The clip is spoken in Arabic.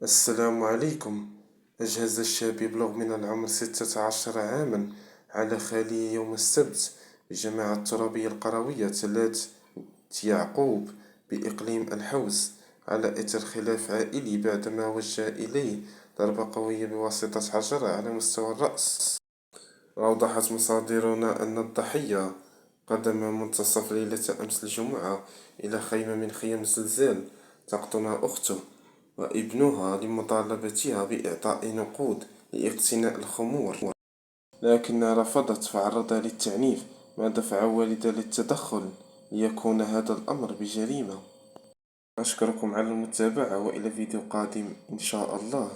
السلام عليكم. أجهز الشاب يبلغ من العمر 16 عامًا على خالي يوم السبت بجامعة الترابية القروية تلات يعقوب بإقليم الحوز على إثر خلاف عائلي بعدما وجه إليه ضربة قوية بواسطة حجرة على مستوى الرأس. أوضحت مصادرنا أن الضحية قدم منتصف ليلة أمس الجمعة إلى خيمة من خيم الزلزال تقطنها أخته وابنها لمطالبتها بإعطاء نقود لاقتناء الخمور، لكنها رفضت فعرضها للتعنيف ما دفع والدها للتدخل ليكون هذا الأمر بجريمة. أشكركم على المتابعة وإلى فيديو قادم إن شاء الله.